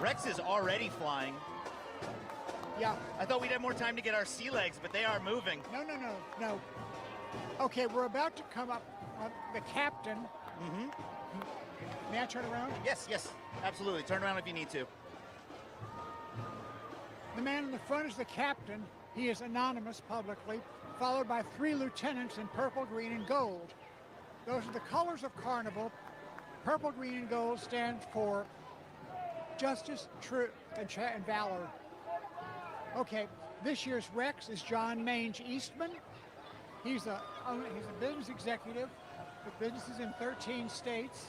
Rex is already flying. Yeah. I thought we'd have more time to get our sea legs, but they are moving. No. Okay, we're about to come up on the captain. Mm-hmm. May I turn around? Yes, absolutely. Turn around if you need to. The man in the front is the captain. He is anonymous publicly, followed by 3 lieutenants in purple, green, and gold. Those are the colors of Carnival. Purple, green, and gold stand for justice, truth, and valor. Okay, this year's Rex is John Mange Eastman. He's a business executive with businesses in 13 states.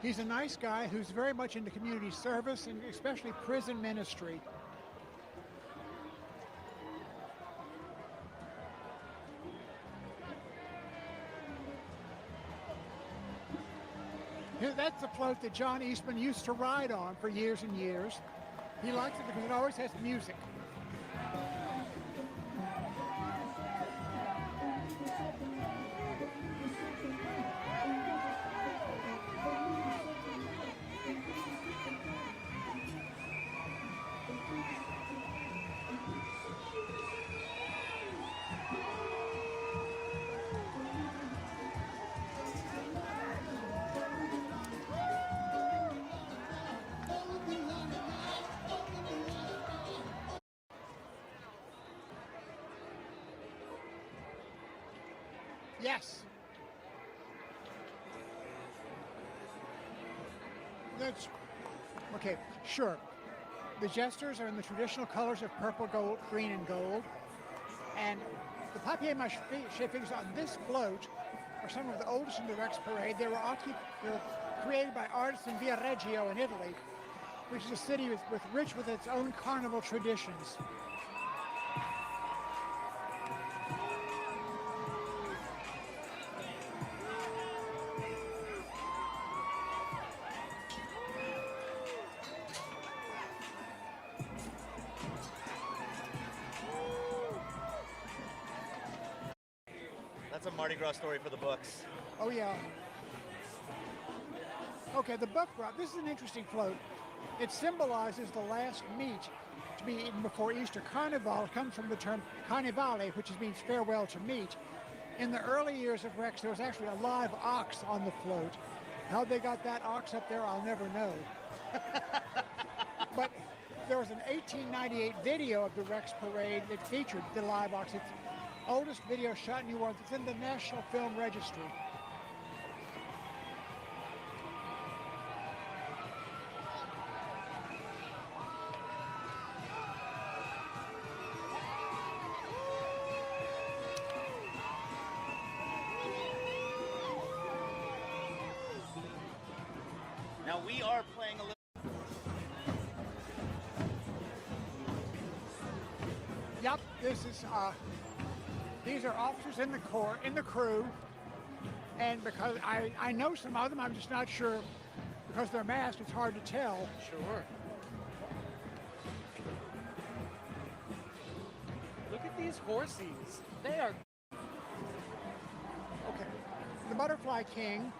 He's a nice guy who's very much into community service and especially prison ministry. That's the float that John Eastman used to ride on for years and years. He likes it because it always has music. Yes. That's okay, sure. The jesters are in the traditional colors of purple, gold, green, and gold. And the papier-mâché figures on this float are some of the oldest in the Rex Parade. They were created by artists in Viareggio in Italy, which is a city rich with its own carnival traditions. That's a Mardi Gras story for the books. Oh, yeah. Okay, the buck broth. This is an interesting float. It symbolizes the last meat to be eaten before Easter. Carnival comes from the term carnivale, which means farewell to meat. In the early years of Rex, there was actually a live ox on the float. How they got that ox up there, I'll never know. But there was an 1898 video of the Rex Parade that featured the live ox. It's the oldest video shot in New Orleans. It's in the National Film Registry. Now we are playing a little. Yep, this is these are officers in the crew, and because I know some of them, I'm just not sure because they're masked. It's hard to tell. Sure. Look at these horsies. They are. Okay, the Butterfly King,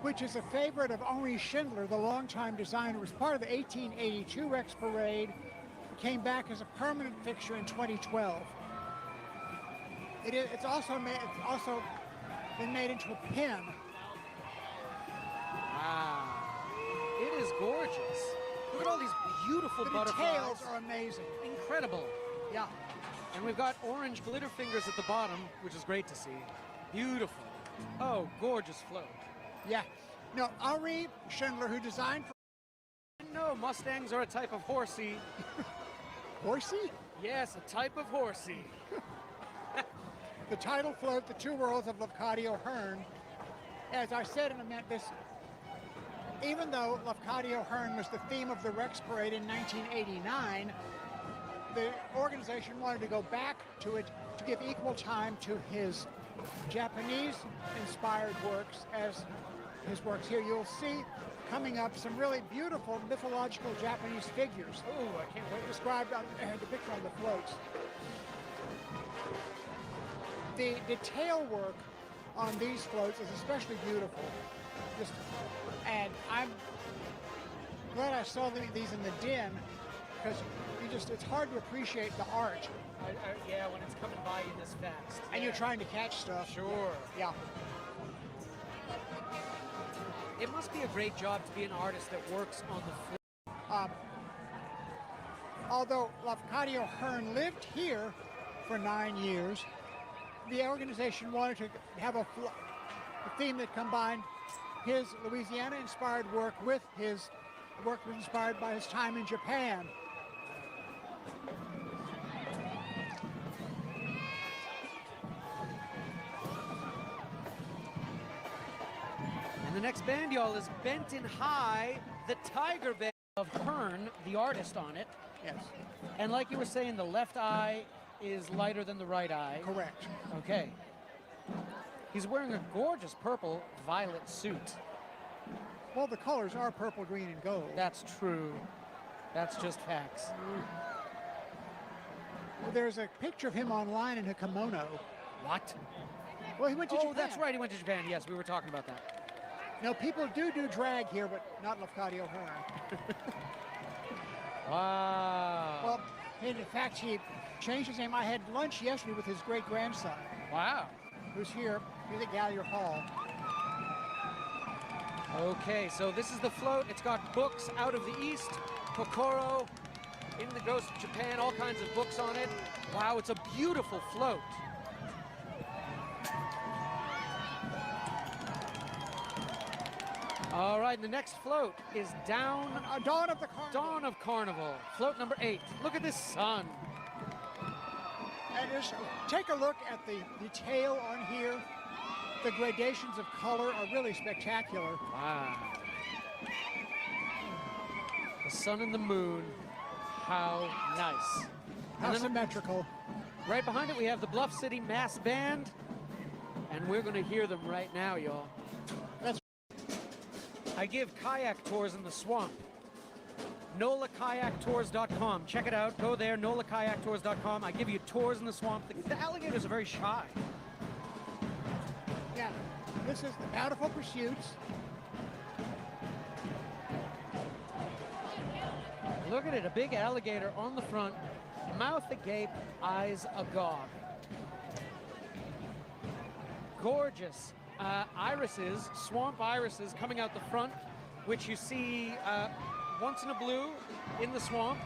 which is a favorite of Henri Schindler, the longtime designer, was part of the 1882 Rex Parade. It came back as a permanent fixture in 2012. It's also been made into a pin. Wow. It is gorgeous. Look at all these beautiful butterflies. The details are amazing. Incredible. Yeah. And we've got orange glitter fingers at the bottom, which is great to see. Beautiful. Oh, gorgeous float. Yeah. No, Henri Schindler, who designed... No, Mustangs are a type of horsey. Horsey? Yes, a type of horsey. The title float, The Two Worlds of Lafcadio Hearn. As I said in a minute, even though Lafcadio Hearn was the theme of the Rex Parade in 1989, the organization wanted to go back to it to give equal time to his Japanese-inspired works as his works. Here you'll see coming up some really beautiful mythological Japanese figures. Oh, I can't wait. Described on depicted on the floats. The detail work on these floats is especially beautiful. And I'm glad I saw these in the den, because it's hard to appreciate the art. Yeah, when it's coming by you this fast. And you're trying to catch stuff. Sure. Yeah. It must be a great job to be an artist that works on the float. Although Lafcadio Hearn lived here for 9 years, the organization wanted to have a theme that combined his Louisiana-inspired work with his work inspired by his time in Japan. And the next band, y'all, is Benton High, the Tiger Band of Hearn, the artist on it. Yes. And like you were saying, the left eye is lighter than the right eye. Correct. Okay. He's wearing a gorgeous purple violet suit. Well, the colors are purple, green, and gold. That's true. That's just facts. There's a picture of him online in a kimono. What? Well, he went to Japan. Oh, that's right. He went to Japan. Yes, we were talking about that. Now, people do drag here, but not Lafcadio Hearn. Wow. Well, in fact, he changed his name. I had lunch yesterday with his great-grandson. Wow. Who's here. He's at Gallier Hall. Okay, so this is the float. It's got books out of the East, Kokoro, In the Ghost of Japan, all kinds of books on it. Wow, it's a beautiful float. All right, and the next float is Dawn Dawn of the Carnival. Dawn of Carnival, float number 8. Look at this sun. And just take a look at the detail on here. The gradations of color are really spectacular. Wow. The sun and the moon. How nice. How symmetrical. Right behind it, we have the Bluff City Mass Band. And we're going to hear them right now, y'all. I give kayak tours in the swamp. NOLAKayakTours.com. Check it out. Go there, NOLAKayakTours.com. I give you tours in the swamp. The alligators are very shy. Yeah, this is the Bountiful Pursuits. Look at it, a big alligator on the front, mouth agape, eyes agog. Gorgeous irises, swamp irises coming out the front, which you see once in a blue in the swamp.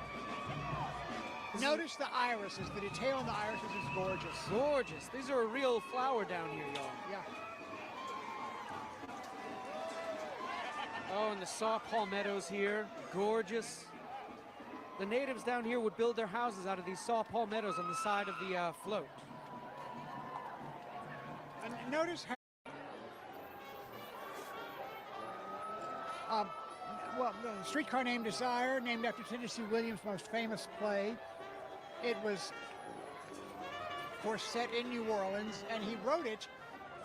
Notice the irises. The detail on the irises is gorgeous. Gorgeous. These are a real flower down here, y'all. Yeah. Oh, and the saw palmettos here, gorgeous. The natives down here would build their houses out of these saw palmettos on the side of the float. And notice how well, the Streetcar Named Desire, named after Tennessee Williams' most famous play. It was, of course, set in New Orleans, and he wrote it,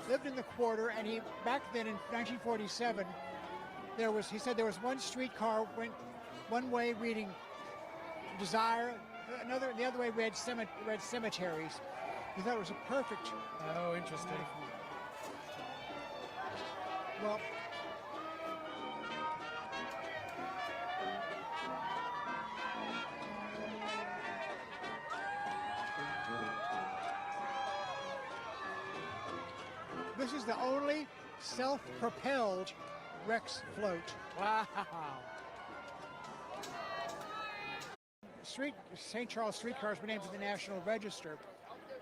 lived in the quarter, and he, back then in 1947, he said there was one streetcar went one way reading Desire, the other way read cemeteries. He thought it was a perfect. Oh, interesting. Well, this is the only self-propelled Rex float. Wow. St. Charles streetcars were named to the National Register.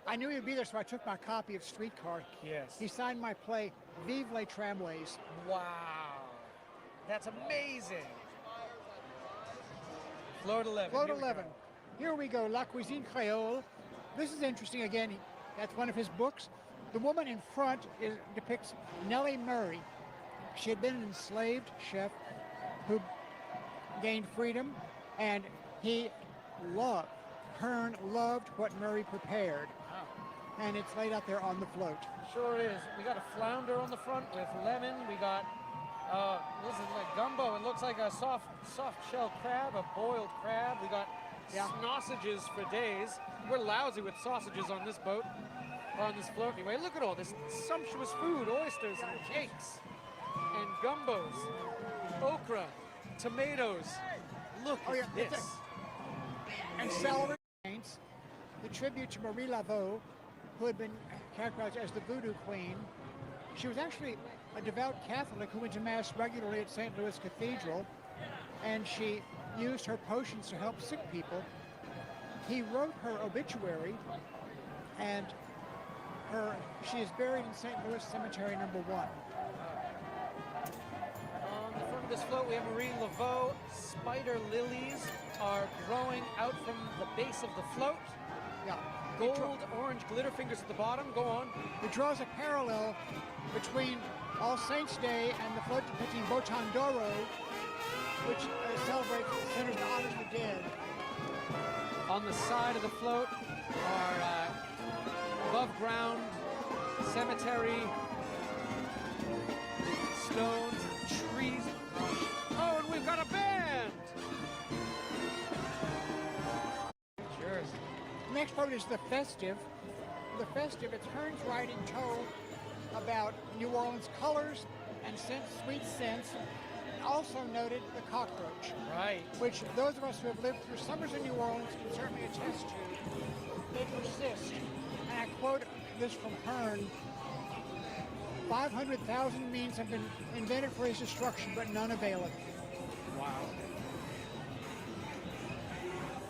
I knew he'd be there, so I took my copy of Streetcar. Yes. He signed my play, Vive les Tramways. Wow. That's amazing. Float 11. Float 11. Here we go, La Cuisine Créole. This is interesting. Again, that's one of his books. The woman in front depicts Nellie Murray. She had been an enslaved chef who gained freedom, and Hearn loved what Murray prepared. Wow. And it's laid out there on the float. Sure is. We got a flounder on the front with lemon. We got This is like gumbo. It looks like a soft shell crab, a boiled crab. We got sausages for days. We're lousy with sausages on this boat, or on this float anyway. Look at all this sumptuous food, oysters and cakes and gumbos, okra, tomatoes. Look at this. And celery paints, the tribute to Marie Laveau, who had been characterized as the Voodoo Queen. She was actually a devout Catholic who went to Mass regularly at St. Louis Cathedral, and she used her potions to help sick people. He wrote her obituary, and she is buried in St. Louis Cemetery No. 1. On the front of this float, we have Marie Laveau. Spider lilies are growing out from the base of the float. Yeah. Gold, orange glitter fingers at the bottom. Go on. It draws a parallel between All Saints' Day and the float depicting Botandoro, which celebrates the sinners and honors the dead. On the side of the float are above ground cemetery, stones, trees. Oh, and we've got a band! Cheers. The next float is the Festive. The Festive, it turns right in tow about New Orleans colors and sweet scents. Also noted the cockroach. Right. Which those of us who have lived through summers in New Orleans can certainly attest to. They persist. And I quote this from Hearn: 500,000 means have been invented for his destruction, but none availeth. Wow.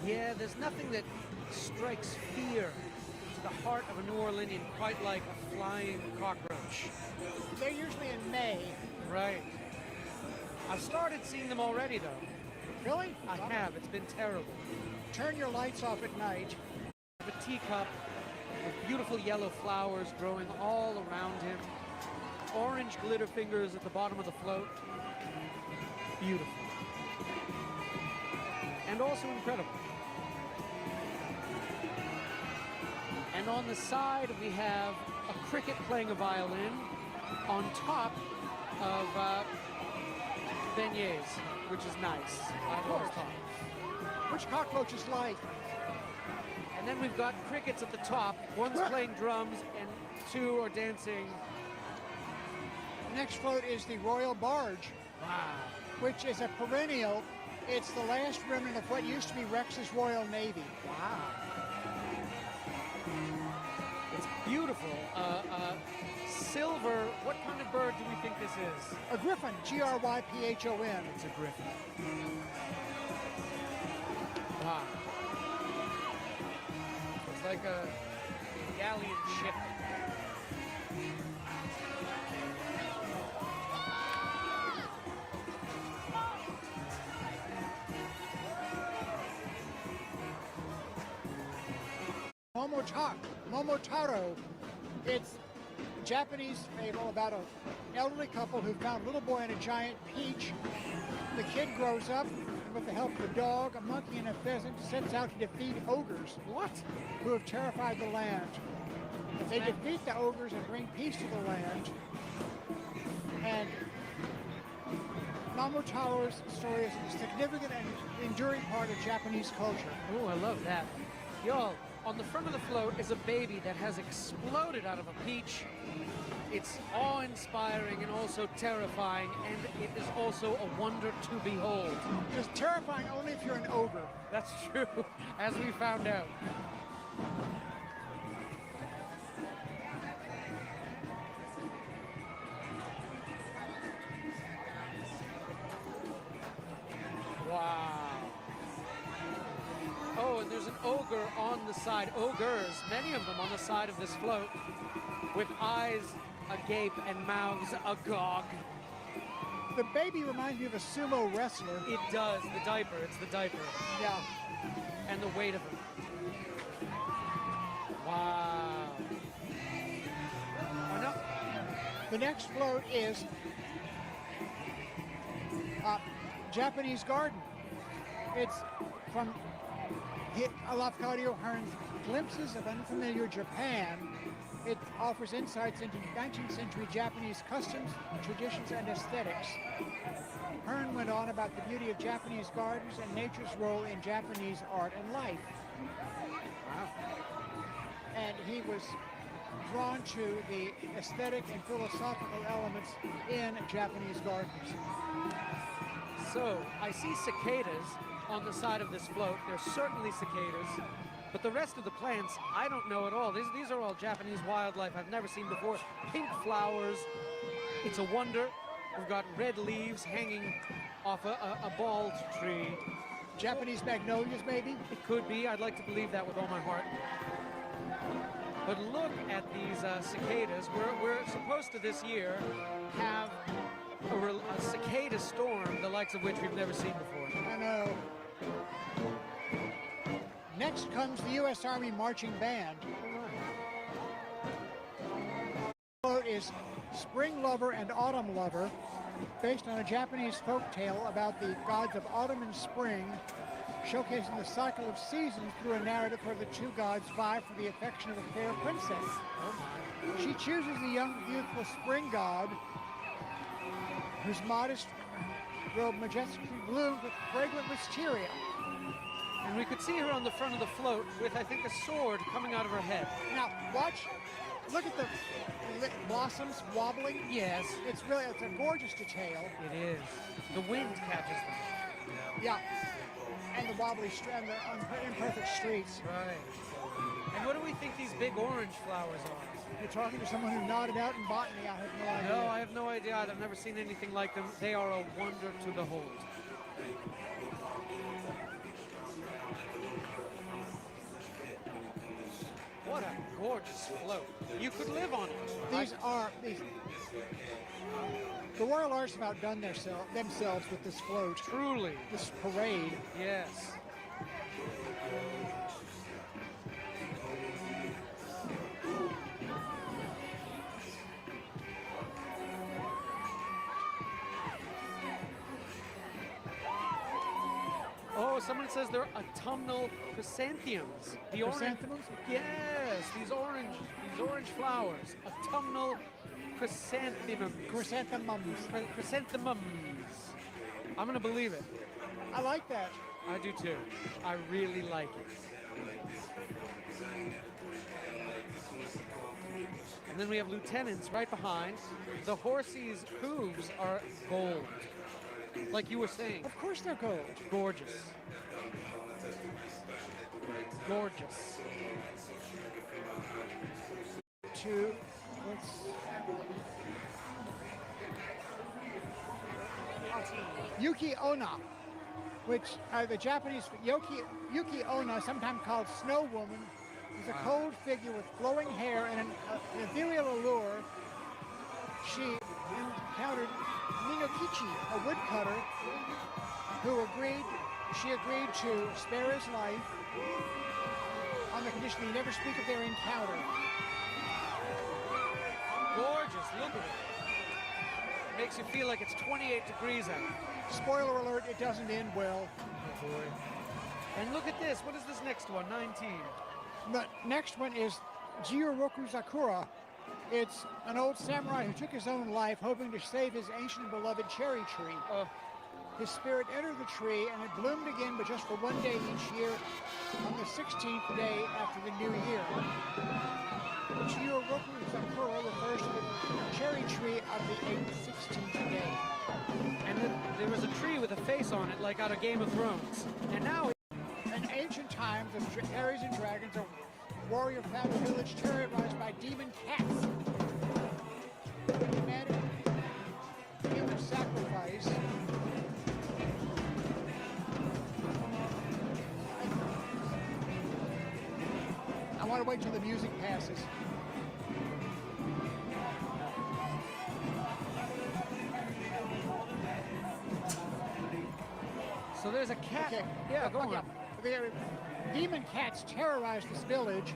Yeah, there's nothing that strikes fear to the heart of a New Orleanian quite like a flying cockroach. They're usually in May. Right. I've started seeing them already, though. Really? I have. It's been terrible. Turn your lights off at night. A teacup with beautiful yellow flowers growing all around him. Orange glitter fingers at the bottom of the float. Beautiful. And also incredible. And on the side, we have a cricket playing a violin on top of beignets, which is nice. I've always thought. Which cockroaches like? And then we've got crickets at the top. One's playing drums and two are dancing. The next float is the Royal Barge. Wow. Which is a perennial. It's the last remnant of what used to be Rex's Royal Navy. Wow. It's beautiful. Silver, what kind of bird do we think this is? A griffin, G-R-Y-P-H-O-N. It's a griffin. Wow. It's like a galleon ship. Momotaro. It's a Japanese fable about an elderly couple who found a little boy and a giant peach. The kid grows up, and with the help of a dog, a monkey, and a pheasant, sets out to defeat ogres. What? Who have terrified the land. If they defeat the ogres and bring peace to the land, and Momotaro's story is a significant and enduring part of Japanese culture. Oh, I love that. Y'all, on the front of the float is a baby that has exploded out of a peach. It's awe-inspiring and also terrifying, and it is also a wonder to behold. It's terrifying only if you're an ogre. That's true, as we found out. Wow. Oh, and there's an ogre on the side. Ogres, many of them on the side of this float, with eyes agape and mouths agog. The baby reminds me of a sumo wrestler. It does. The diaper. It's the diaper. Yeah. And the weight of him. Wow. Oh, no. The next float is Japanese Garden. It's from Lafcadio Hearn's Glimpses of Unfamiliar Japan. It offers insights into 19th century Japanese customs, traditions, and aesthetics. Hearn went on about the beauty of Japanese gardens and nature's role in Japanese art and life. Wow. And he was drawn to the aesthetic and philosophical elements in Japanese gardens. So I see cicadas on the side of this float. There's certainly cicadas, but the rest of the plants, I don't know at all. These are all Japanese wildlife I've never seen before. Pink flowers. It's a wonder. We've got red leaves hanging off a bald tree. Japanese magnolias, maybe? It could be. I'd like to believe that with all my heart. But look at these cicadas. We're supposed to this year have a cicada storm, the likes of which we've never seen before. I know. Next comes the U.S. Army Marching Band. The float is Spring Lover and Autumn Lover, based on a Japanese folk tale about the gods of autumn and spring, showcasing the cycle of seasons through a narrative where the two gods vie for the affection of a fair princess. She chooses the young, beautiful spring god, whose modest robe majestically bloomed with fragrant wisteria. And we could see her on the front of the float with, I think, a sword coming out of her head. Now, look at the blossoms wobbling. Yes. It's a gorgeous detail. It is. The wind catches them. Yeah. And the wobbly and the imperfect streets. Right. And what do we think these big orange flowers are? You're talking to someone who nodded out in botany. I have no idea. No, I have no idea. I've never seen anything like them. They are a wonder to behold. What a gorgeous float. You could live on it. The Royal Arts have outdone themselves with this float. Truly. This parade. Yes. Oh, someone says they're autumnal chrysanthemums. The Chrysanthemums? Yes, these orange flowers. Autumnal chrysanthemums. Chrysanthemums. Chrysanthemums. I'm gonna believe it. I like that. I do too. I really like it. And then we have lieutenants right behind. The horses' hooves are gold. Like you were saying. Of course they're gold. Gorgeous. Gorgeous. Yuki Onna, which the Japanese Yuki Onna, sometimes called Snow Woman, is a cold figure with flowing hair and an ethereal allure. She encountered Minokichi, a woodcutter, she agreed to spare his life on the condition he never speak of their encounter. Gorgeous, look at it. Makes you feel like it's 28 degrees out. Spoiler alert, it doesn't end well. Oh boy. And look at this, what is this next one, 19? The next one is Jiroku Sakura. It's an old samurai who took his own life hoping to save his ancient beloved cherry tree. His spirit entered the tree and it bloomed again, but just for one day each year on the 16th day after the new year. Jiroku Sakura refers to the cherry tree of the 16th day. And there was a tree with a face on it, like out of Game of Thrones. And now, in ancient times, the fairies and dragons, a warrior found a village terrorized by demon cats. Demanded human sacrifice. I want to wait till the music passes. so there's a cat. Okay. Yeah, go on. Demon cats terrorized this village,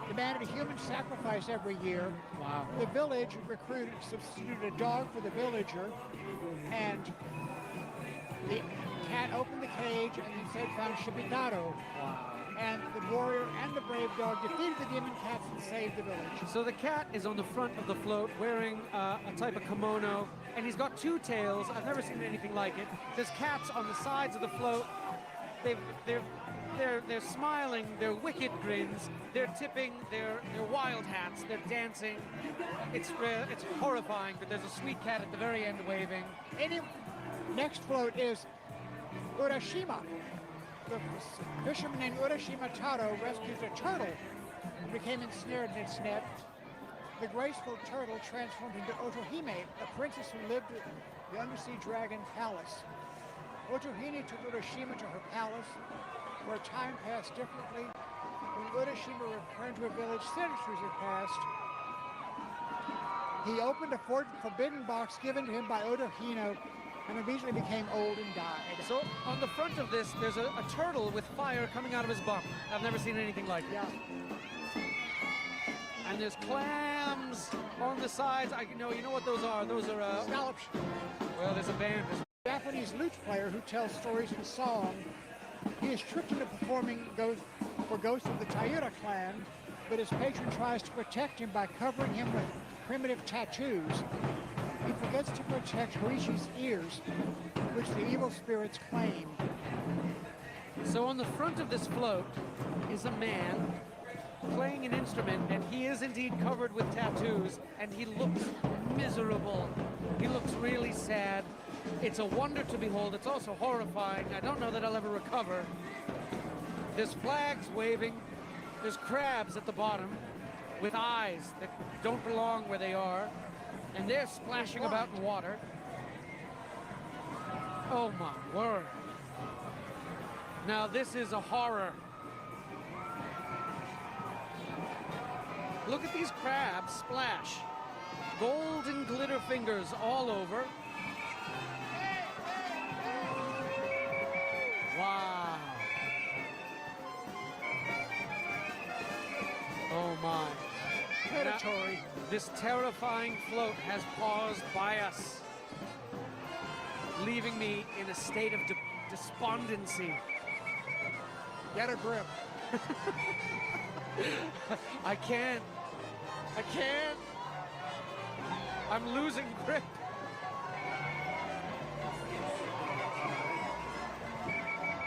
demanded a human sacrifice every year. Wow. The village substituted a dog for the villager, and the cat opened the cage and instead found Shibitaro. Wow. and the warrior and the brave dog defeated the demon cats and saved the village. So the cat is on the front of the float wearing a type of kimono, and he's got two tails. I've never seen anything like it. There's cats on the sides of the float. They're smiling, they're wicked grins, they're tipping, they're wild hats, they're dancing. It's horrifying, but there's a sweet cat at the very end waving. Next float is Urashima. The fisherman named Urashima Taro rescues a turtle who became ensnared in its net. The graceful turtle transformed into Otohime, a princess who lived at the undersea dragon palace. Otohime took Urashima to her palace, where time passed differently. When Urashima returned to a village centuries had passed, he opened a forbidden box given to him by Otohime and immediately became old and died. So on the front of this, there's a turtle with fire coming out of his bum. I've never seen anything like it. Yeah. And there's clams on the sides. You know what those are? Those are Scallops. well, there's a band. Japanese lute player who tells stories in song. He is tricked into performing for ghosts of the Taira clan, but his patron tries to protect him by covering him with primitive tattoos. He forgets to protect Hoishi's ears, which the evil spirits claim. So on the front of this float is a man playing an instrument, and he is indeed covered with tattoos, and he looks miserable. He looks really sad. It's a wonder to behold. It's also horrifying. I don't know that I'll ever recover. There's flags waving. There's crabs at the bottom with eyes that don't belong where they are, and they're splashing about in water. Oh my word. Now this is a horror. Look at these crabs splash. Golden glitter fingers all over. Wow. Oh my. Predatory. Now, this terrifying float has paused by us, leaving me in a state of despondency. Get a grip. I can't. I'm losing grip.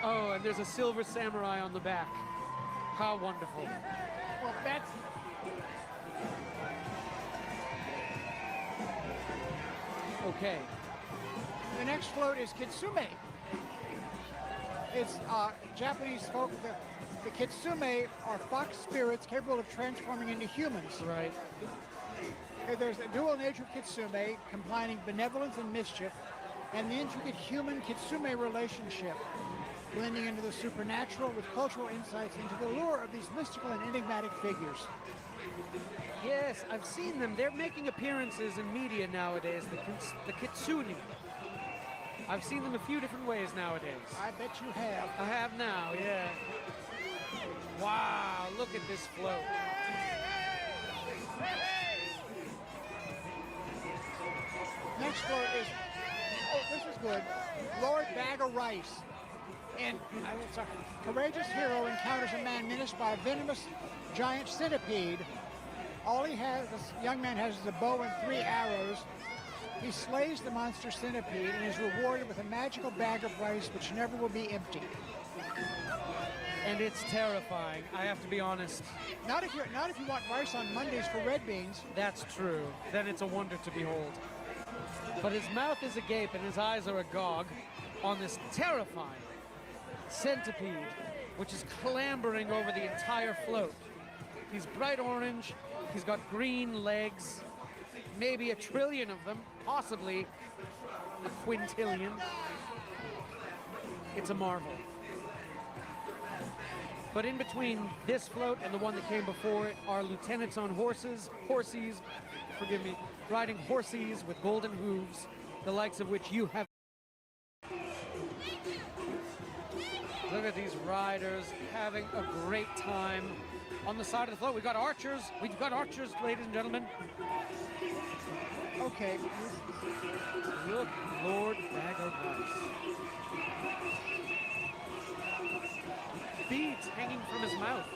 Oh, and there's a silver samurai on the back. How wonderful. Well, that's... Okay. The next float is Kitsume. It's Japanese folk. The Kitsume are fox spirits capable of transforming into humans. Right. There's a dual nature of Kitsume, combining benevolence and mischief, and the intricate human-Kitsume relationship, blending into the supernatural with cultural insights into the lure of these mystical and enigmatic figures. Yes, I've seen them. They're making appearances in media nowadays, the Kitsune. I've seen them a few different ways nowadays. I bet you have. I have now, yeah. Wow, look at this float. Next float is, oh, this is good, Lord Bag of Rice. And it's a courageous hero encounters a man menaced by a venomous giant centipede. All he has, this young man has, is a bow and 3 arrows. He slays the monster centipede and is rewarded with a magical bag of rice which never will be empty. And it's terrifying, I have to be honest. Not if you want rice on Mondays for red beans. That's true. Then it's a wonder to behold. But his mouth is agape and his eyes are agog on this terrifying centipede, which is clambering over the entire float. He's bright orange, he's got green legs, maybe 1 trillion of them, possibly a quintillion. It's a marvel. But in between this float and the one that came before it are lieutenants on horses, riding horses with golden hooves, the likes of which you have. Look at these riders having a great time on the side of the float. We've got archers, ladies and gentlemen. Okay. Look, Lord Bag of Rice. beads hanging from his mouth.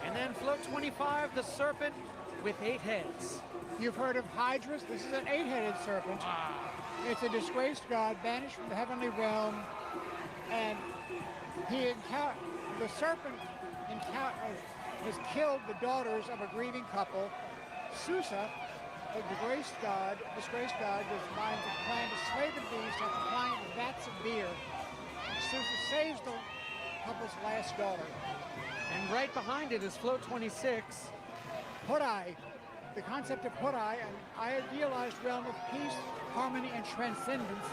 And then float 25, the serpent with 8 heads. You've heard of hydras. This is an 8-headed serpent. It's a disgraced god banished from the heavenly realm, and the serpent has killed the daughters of a grieving couple. Susa, a disgraced god, was mind to plan to slay the beast after flying with vats of beer. Susa saves the couple's last daughter. And right behind it is float 26. Hodai. The concept of Hodai, an idealized realm of peace, harmony, and transcendence,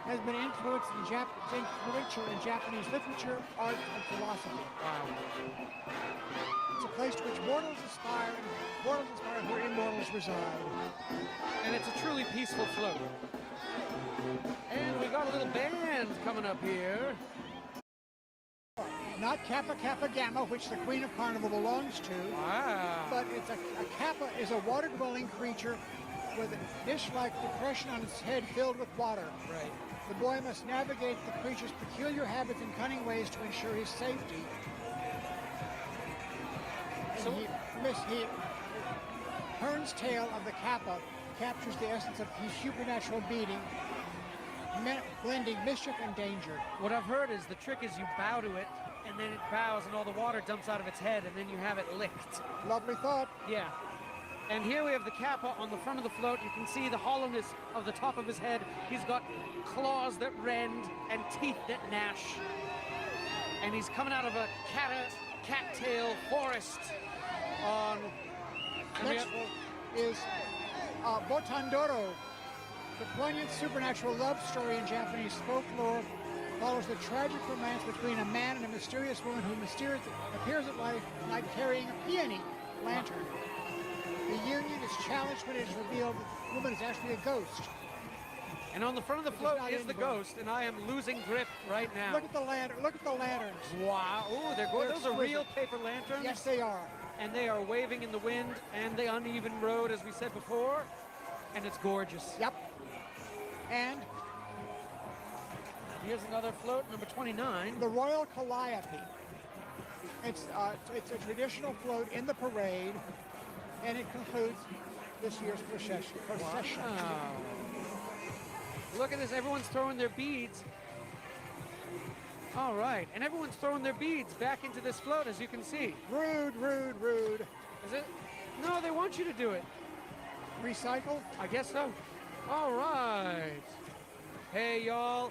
has been influential in Japanese literature, art, and philosophy. Wow. It's a place to which mortals aspire where immortals reside. And it's a truly peaceful float. And we got a little band coming up here. Not Kappa Kappa Gamma, which the Queen of Carnival belongs to. Wow. But it's a Kappa is a water-dwelling creature with a dish-like depression on its head filled with water. Right. The boy must navigate the creature's peculiar habits and cunning ways to ensure his safety. So Hearn's tale of the Kappa captures the essence of his supernatural being, blending mischief and danger. What I've heard is the trick is you bow to it, and then it bows and all the water dumps out of its head, and then you have it licked. Lovely thought. Yeah. And here we have the Kappa on the front of the float. You can see the hollowness of the top of his head. He's got claws that rend and teeth that gnash. And he's coming out of a cattail forest on... Next is Botandoro. The poignant supernatural love story in Japanese folklore follows the tragic romance between a man and a mysterious woman who appears at night carrying a peony lantern. The union is challenged when it is revealed that the woman is actually a ghost. And on the front of the float is the ghost, and I am losing grip right now. Look at the lantern. Look at the lanterns. Wow. Ooh, they're those are real paper lanterns. Yes, they are. And they are waving in the wind and the uneven road, as we said before. And it's gorgeous. Yep. And here's another float, number 29. The Royal Calliope. It's a traditional float in the parade, and it concludes this year's procession. Wow. Look at this, everyone's throwing their beads. All right, and everyone's throwing their beads back into this float, as you can see. Rude, rude, rude. Is it? No, they want you to do it. Recycle? I guess so. All right. Hey, y'all,